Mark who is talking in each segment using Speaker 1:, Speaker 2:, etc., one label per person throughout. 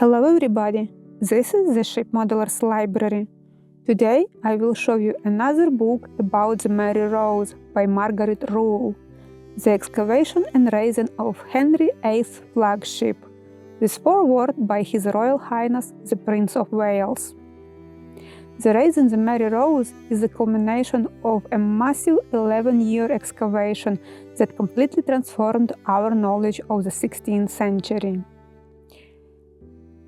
Speaker 1: Hello everybody, this is the Ship Modelers Library. Today I will show you another book about the Mary Rose by Margaret, The Excavation and Raising of Henry VIII's Flagship, with foreword by His Royal Highness the Prince of Wales. The Raising the Mary Rose is the culmination of a massive 11-year excavation that completely transformed our knowledge of the 16th century.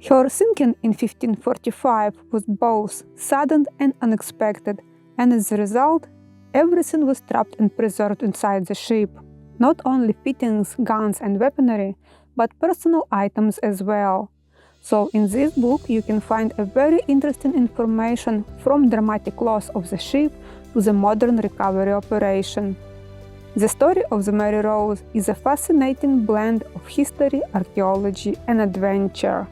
Speaker 1: Her sinking in 1545 was both sudden and unexpected, and as a result, everything was trapped and preserved inside the ship. Not only fittings, guns and weaponry, but personal items as well. So in this book you can find a very interesting information from dramatic loss of the ship to the modern recovery operation. The story of the Mary Rose is a fascinating blend of history, archaeology and adventure.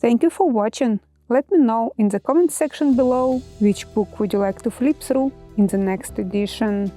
Speaker 1: Thank you for watching. Let me know in the comment section below which book would you like to flip through in the next edition.